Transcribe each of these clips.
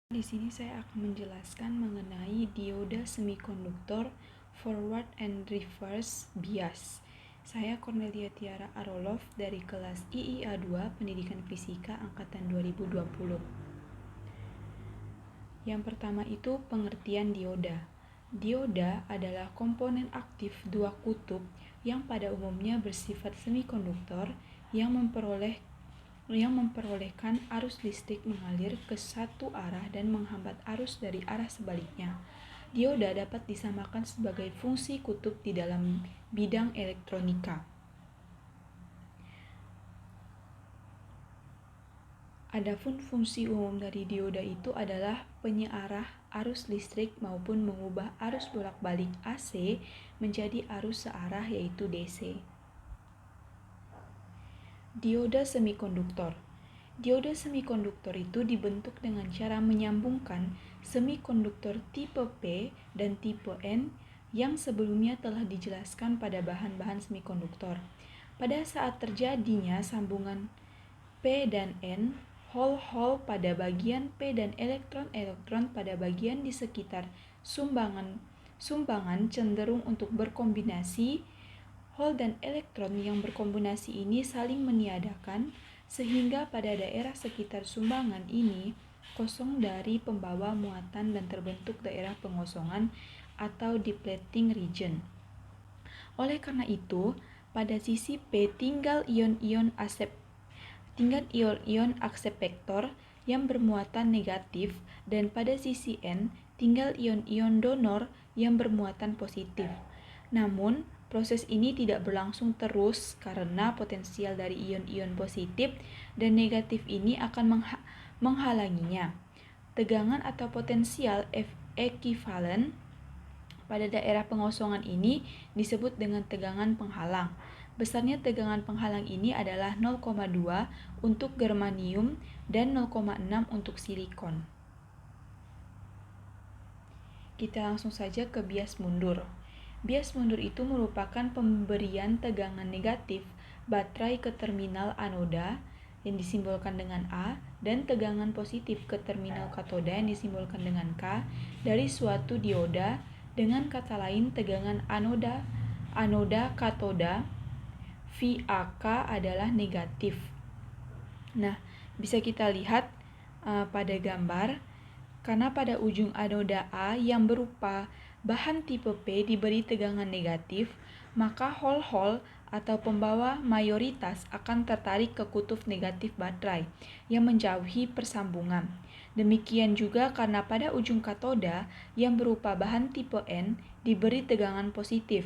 Di sini saya akan menjelaskan mengenai dioda semikonduktor forward and reverse bias. Saya Cornelia Tiara Arolov dari kelas IIA 2 Pendidikan Fisika angkatan 2020. Yang pertama itu pengertian dioda. Dioda adalah komponen aktif dua kutub yang pada umumnya bersifat semikonduktor yang memperolehkan arus listrik mengalir ke satu arah dan menghambat arus dari arah sebaliknya. Dioda dapat disamakan sebagai fungsi kutub di dalam bidang elektronika. Adapun fungsi umum dari dioda itu adalah penyearah arus listrik maupun mengubah arus bolak-balik AC menjadi arus searah yaitu DC. Dioda semikonduktor. Dioda semikonduktor itu dibentuk dengan cara menyambungkan semikonduktor tipe P dan tipe N yang sebelumnya telah dijelaskan pada bahan-bahan semikonduktor. Pada saat terjadinya sambungan P dan N, hole-hole pada bagian P dan elektron-elektron pada bagian di sekitar sumbangan cenderung untuk berkombinasi. Hole dan elektron yang berkombinasi ini saling meniadakan, sehingga pada daerah sekitar sumbangan ini kosong dari pembawa muatan dan terbentuk daerah pengosongan atau depleting region. Oleh karena itu, pada sisi P tinggal ion-ion akseptor yang bermuatan negatif, dan pada sisi N tinggal ion-ion donor yang bermuatan positif. Namun, proses ini tidak berlangsung terus karena potensial dari ion-ion positif dan negatif ini akan menghalanginya. Tegangan atau potensial ekivalen pada daerah pengosongan ini disebut dengan tegangan penghalang. Besarnya tegangan penghalang ini adalah 0,2 untuk germanium dan 0,6 untuk silikon. Kita langsung saja ke bias mundur. Bias mundur itu merupakan pemberian tegangan negatif baterai ke terminal anoda yang disimbolkan dengan A dan tegangan positif ke terminal katoda yang disimbolkan dengan K dari suatu dioda. Dengan kata lain, tegangan anoda katoda VAK adalah negatif. Nah, bisa kita lihat pada gambar, karena pada ujung anoda A yang berupa bahan tipe P diberi tegangan negatif, maka hole-hole atau pembawa mayoritas akan tertarik ke kutub negatif baterai yang menjauhi persambungan. Demikian juga karena pada ujung katoda yang berupa bahan tipe N diberi tegangan positif.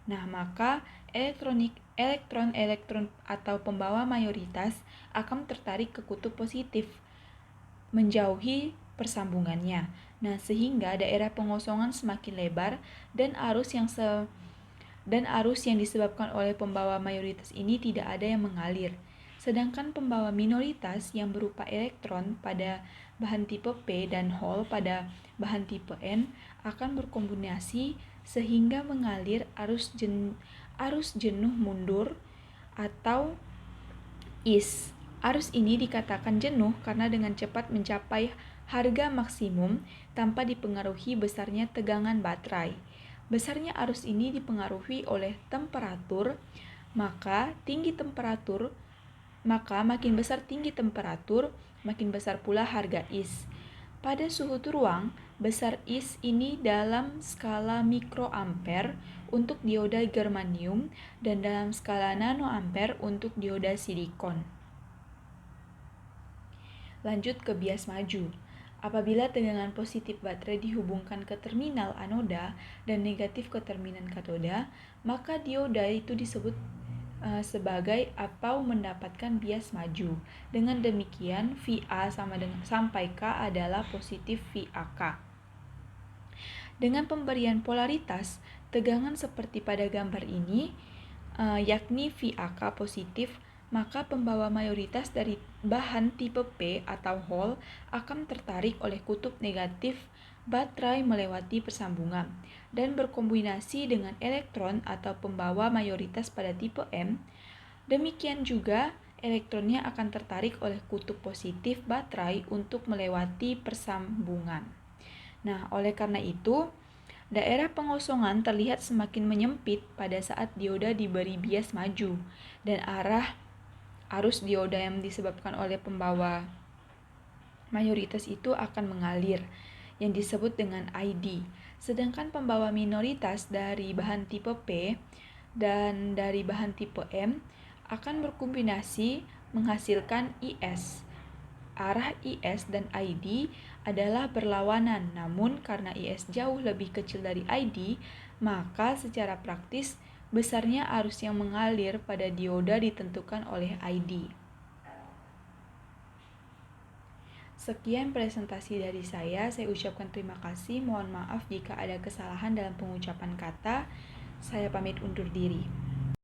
Nah, maka elektron-elektron atau pembawa mayoritas akan tertarik ke kutub positif, menjauhi persambungannya. Nah, sehingga daerah pengosongan semakin lebar dan arus yang disebabkan oleh pembawa mayoritas ini tidak ada yang mengalir. Sedangkan pembawa minoritas yang berupa elektron pada bahan tipe P dan hole pada bahan tipe N akan berkombinasi sehingga mengalir arus jenuh mundur atau is. Arus ini dikatakan jenuh karena dengan cepat mencapai harga maksimum tanpa dipengaruhi besarnya tegangan baterai. Besarnya arus ini dipengaruhi oleh temperatur, maka makin besar tinggi temperatur, makin besar pula harga is. Pada suhu ruang, besar is ini dalam skala mikroampere untuk dioda germanium dan dalam skala nanoampere untuk dioda silikon. Lanjut ke bias maju. Apabila tegangan positif baterai dihubungkan ke terminal anoda dan negatif ke terminal katoda, maka dioda itu disebut sebagai atau mendapatkan bias maju. Dengan demikian, VA sampai K adalah positif VAK. Dengan pemberian polaritas tegangan seperti pada gambar ini, yakni VAK positif, maka pembawa mayoritas dari bahan tipe P atau hole akan tertarik oleh kutub negatif baterai melewati persambungan dan berkombinasi dengan elektron atau pembawa mayoritas pada tipe M. Demikian juga elektronnya akan tertarik oleh kutub positif baterai untuk melewati persambungan. Nah, oleh karena itu, daerah pengosongan terlihat semakin menyempit pada saat dioda diberi bias maju, dan arus dioda yang disebabkan oleh pembawa mayoritas itu akan mengalir, yang disebut dengan ID. Sedangkan pembawa minoritas dari bahan tipe P dan dari bahan tipe M akan berkombinasi menghasilkan IS. Arah IS dan ID adalah berlawanan, namun karena IS jauh lebih kecil dari ID, maka secara praktis besarnya arus yang mengalir pada dioda ditentukan oleh ID. Sekian presentasi dari saya ucapkan terima kasih. Mohon maaf jika ada kesalahan dalam pengucapan kata. Saya pamit undur diri.